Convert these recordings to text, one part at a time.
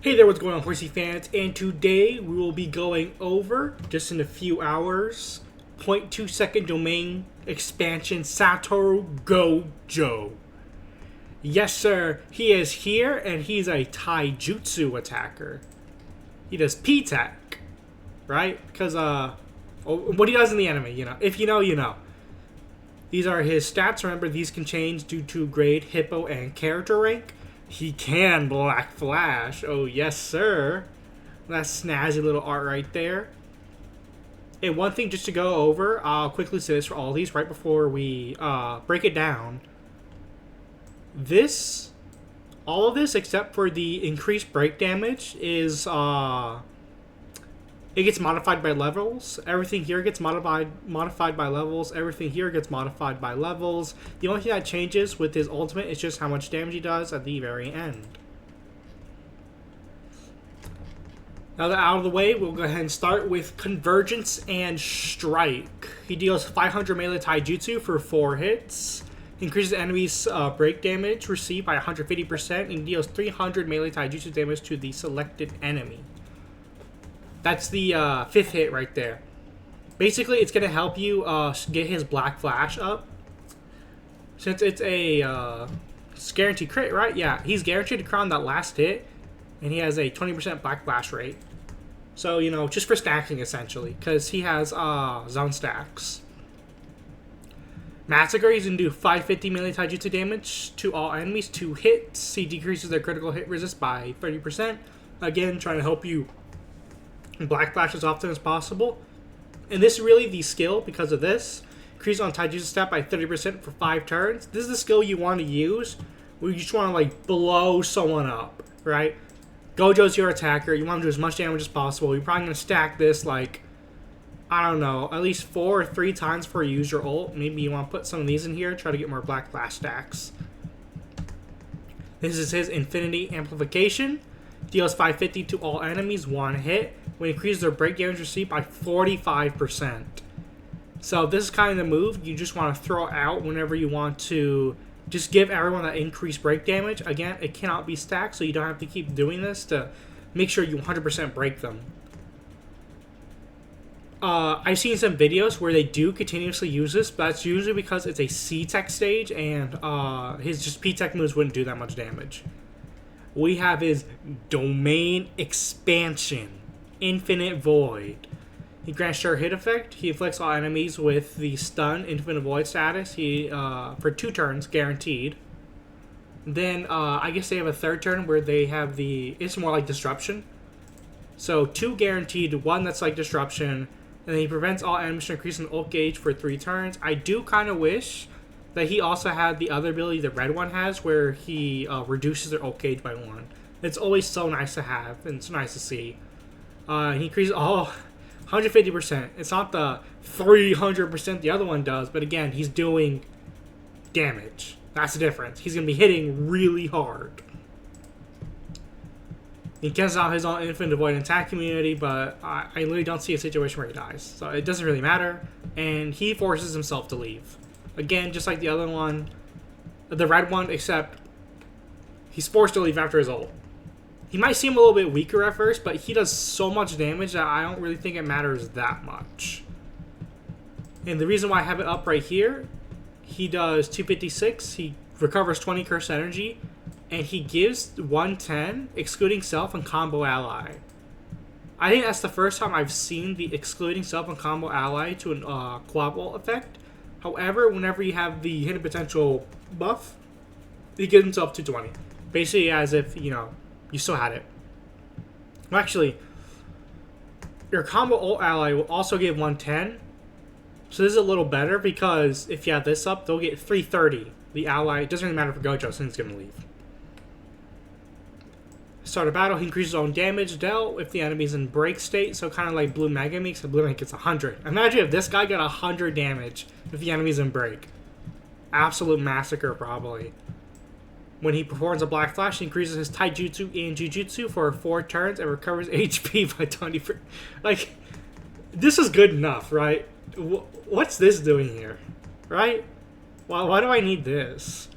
Hey there, what's going on, Horsey fans? And today we will be going over, just in a few hours, 0.2 second domain expansion Satoru Gojo. Yes, sir, he is here, and he's a taijutsu attacker. He does P-Tech, right? Because, what he does in the anime, you know. If you know, you know. These are his stats. Remember, these can change due to grade, hippo, and character rank. He can Black Flash. Oh, yes, sir. That snazzy little art right there. And one thing just to go over, I'll quickly say this for all these right before we break it down. All of this except for the increased break damage is, it gets modified by levels. Everything here gets modified by levels. Everything here gets modified by levels. The only thing that changes with his ultimate is just how much damage he does at the very end. Now that out of the way, we'll go ahead and start with Convergence and Strike. He deals 500 melee taijutsu for 4 hits. Increases enemies' break damage received by 150% and deals 300 melee taijutsu damage to the selected enemy. That's the 5th hit right there. Basically, it's going to help you get his Black Flash up. Since it's it's guaranteed crit, right? Yeah, he's guaranteed to crit on that last hit. And he has a 20% Black Flash rate. So, you know, just for stacking, essentially. Because he has zone stacks. Massacre, he's going to do 550 melee taijutsu damage to all enemies. 2 hits. He decreases their critical hit resist by 30%. Again, trying to help you Black Flash as often as possible. And this is really the skill because of this. Increase on taijutsu stat by 30% for 5 turns. This is the skill you want to use where you just want to, like, blow someone up, right? Gojo's your attacker. You want to do as much damage as possible. You're probably going to stack this, like, I don't know, at least 4 or 3 times before you use your ult. Maybe you want to put some of these in here. Try to get more Black Flash stacks. This is his Infinity Amplification. Deals 550 to all enemies, 1 hit. When it increases their break damage received by 45%. So this is kind of the move you just want to throw out whenever you want to just give everyone that increased break damage. Again, it cannot be stacked, so you don't have to keep doing this to make sure you 100% break them. I've seen some videos where they do continuously use this, but that's usually because it's a C-Tech stage and his just P-Tech moves wouldn't do that much damage. We have his Domain Expansion. Infinite Void. He grants sure hit effect. He afflicts all enemies with the stun Infinite Void status. He for 2 turns guaranteed. Then I guess they have a 3rd turn where they have it's more like disruption. So 2 guaranteed, 1 that's like disruption, and then he prevents all enemies from increasing ult gauge for 3 turns. I do kind of wish that he also had the other ability the red one has, where he reduces their ult gauge by 1. It's always so nice to have and it's nice to see. He increases 150%. It's not the 300% the other one does, but again, he's doing damage. That's the difference. He's going to be hitting really hard. He cancels out his own Infinite Void attack community, but I literally don't see a situation where he dies. So it doesn't really matter, and he forces himself to leave. Again, just like the other one, the red one, except he's forced to leave after his ult. He might seem a little bit weaker at first, but he does so much damage that I don't really think it matters that much. And the reason why I have it up right here, he does 256, he recovers 20 curse energy, and he gives 110, excluding self and combo ally. I think that's the first time I've seen the excluding self and combo ally to a quad ult effect. However, whenever you have the hidden potential buff, he gives himself 220. Basically as if, you know, you still had it. Well, actually, your combo ult ally will also give 110. So this is a little better because if you have this up, they'll get 330. The ally, it doesn't really matter for Gojo since he's going to leave. Start a battle, he increases his own damage dealt if the enemy's in break state. So kind of like Blue Mega makes, and Blue Mega gets 100. Imagine if this guy got 100 damage if the enemy's in break. Absolute massacre, probably. When he performs a Black Flash, he increases his taijutsu and jujutsu for 4 turns and recovers HP by 20%. Like, this is good enough, right? What's this doing here? Right? Why do I need this?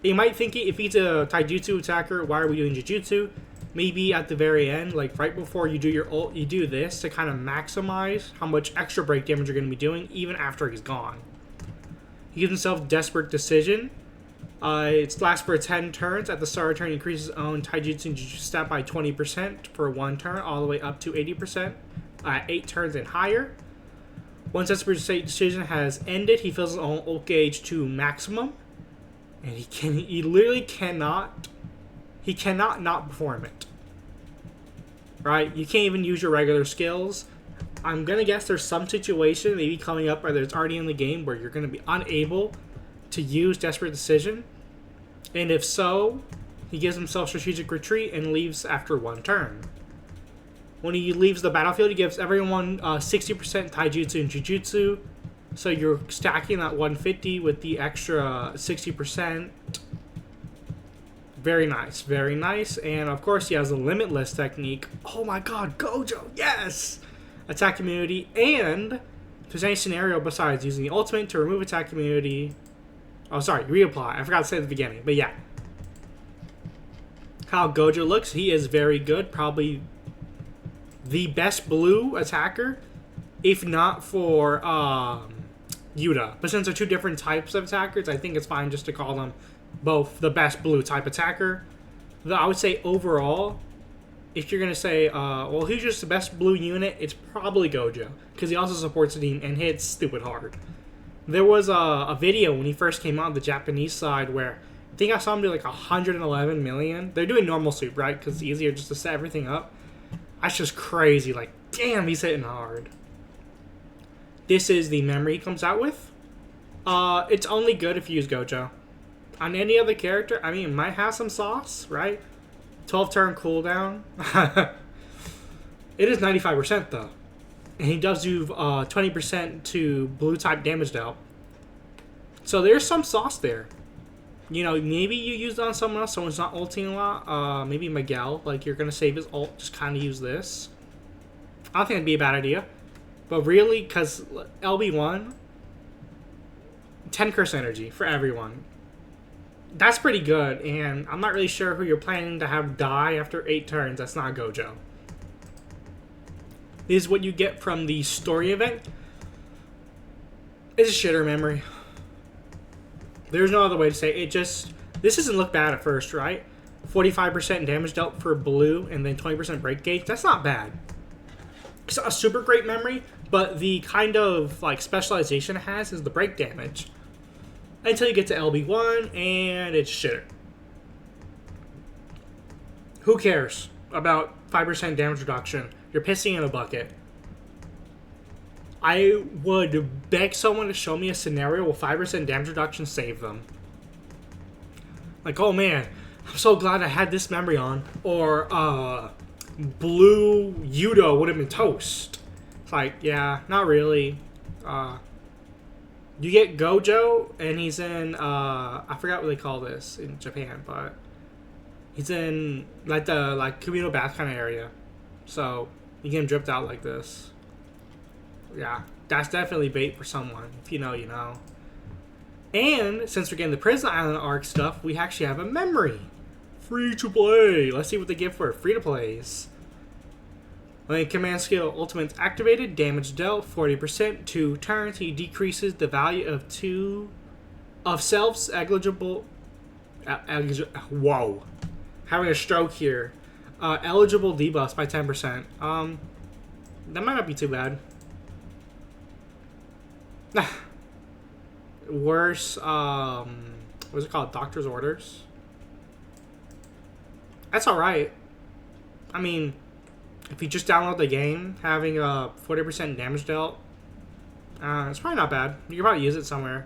You might think if he's a taijutsu attacker, why are we doing jujutsu? maybe at the very end, like right before you do your ult, you do this to kind of maximize how much extra break damage you're going to be doing even after he's gone. He gives himself Desperate Decision. It lasts for 10 turns. At the start of turn, he increases his own taijutsu and jujutsu stat by 20% for 1 turn, all the way up to 80%, 8 turns and higher. Once Desperate Decision has ended, he fills his own ult gauge to maximum, and he literally cannot not perform it. Right? You can't even use your regular skills. I'm gonna guess there's some situation maybe coming up, whether it's already in the game, where you're gonna be unable to use Desperate Decision, and if so, he gives himself Strategic Retreat and leaves after 1 turn. When he leaves the battlefield, he gives everyone 60% taijutsu and jujutsu, so you're stacking that 150 with the extra 60%. Very nice, very nice. And of course, he has a Limitless technique. Oh my god, Gojo, yes! Attack immunity, and if there's any scenario besides using the ultimate to remove attack immunity. Oh, sorry, reapply. I forgot to say at the beginning, but yeah. How Gojo looks, he is very good. Probably the best blue attacker, if not for Yuta. But since they're 2 different types of attackers, I think it's fine just to call them both the best blue type attacker. Though I would say overall, if you're going to say, well, who's just the best blue unit, it's probably Gojo. Because he also supports the team and hits stupid hard. There was a video when he first came out on the Japanese side where I think I saw him do like 111 million. They're doing normal sweep, right? Because it's easier just to set everything up. That's just crazy. Like, damn, he's hitting hard. This is the memory he comes out with. It's only good if you use Gojo. On any other character, I mean, it might have some sauce, right? 12 turn cooldown. It is 95% though. And he does do 20% to blue type damage dealt. So there's some sauce there. You know, maybe you use it on someone else, someone's not ulting a lot. Maybe Miguel, like you're going to save his ult, just kind of use this. I don't think that'd be a bad idea. But really, because LB1, 10 curse energy for everyone. That's pretty good, and I'm not really sure who you're planning to have die after 8 turns. That's not Gojo. This is what you get from the story event. It's a shitter memory. There's no other way to say it. This doesn't look bad at first, right? 45% damage dealt for blue, and then 20% break gauge. That's not bad. It's not a super great memory, but the kind of like specialization it has is the break damage. Until you get to LB1, and it's shitter. Who cares about 5% damage reduction? You're pissing in a bucket. I would beg someone to show me a scenario where 5% damage reduction saved them. Like, oh man, I'm so glad I had this memory on. Or, blue Yudo would have been toast. It's like, yeah, not really. You get Gojo, and he's in, I forgot what they call this in Japan, but he's in, like, the, communal bath kind of area. So, you get him dripped out like this. Yeah, that's definitely bait for someone. If you know, you know. And, since we're getting the Prison Island arc stuff, we actually have a memory. Free to play. Let's see what they give for free to plays. When command skill ultimate's activated, damage dealt 40%, 2 turns. He decreases the value of 2 of self's eligible. Whoa, having a stroke here. Eligible debuffs by 10%. That might not be too bad. Worse. What's it called? Doctor's orders. That's all right. I mean, if you just download the game, having a 40% damage dealt, it's probably not bad. You can probably use it somewhere.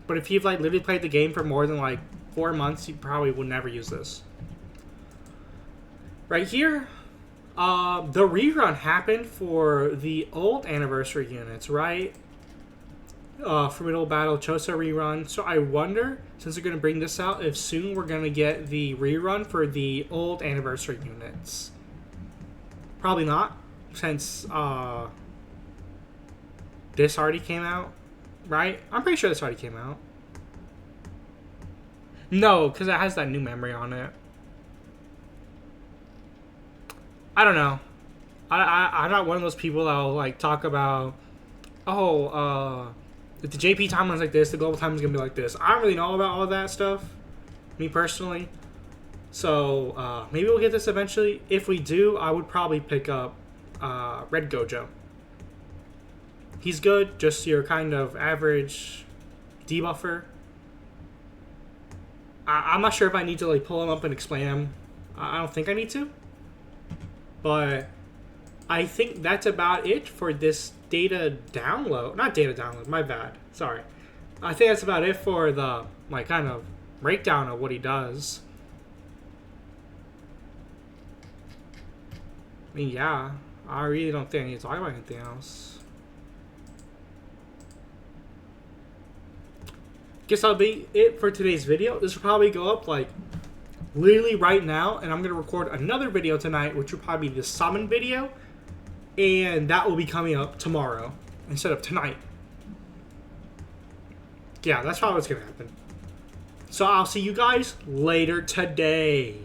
But if you've literally played the game for more than 4 months, you probably would never use this. Right here, the rerun happened for the old anniversary units, right? Formidable Battle, Chosa rerun. So I wonder, since they're going to bring this out, if soon we're going to get the rerun for the old anniversary units. Probably not, since this already came out, right? I'm pretty sure this already came out. No, because it has that new memory on it. I don't know. I'm not one of those people that'll like talk about, oh, if the JP timeline's like this, the global timeline's gonna be like this. I don't really know about all of that stuff, me personally. So maybe we'll get this eventually. If we do, I would probably pick up Red Gojo. He's good, just your kind of average debuffer. I'm not sure if I need to like pull him up and explain him. I don't think I need to. But I think that's about it for this data download. Not data download, my bad. Sorry. I think that's about it for the like kind of breakdown of what he does. I mean, yeah. I really don't think I need to talk about anything else. Guess that'll be it for today's video. This will probably go up like literally right now, and I'm gonna record another video tonight, which will probably be the summon video, and that will be coming up tomorrow instead of tonight. Yeah, that's probably what's gonna happen. So I'll see you guys later today.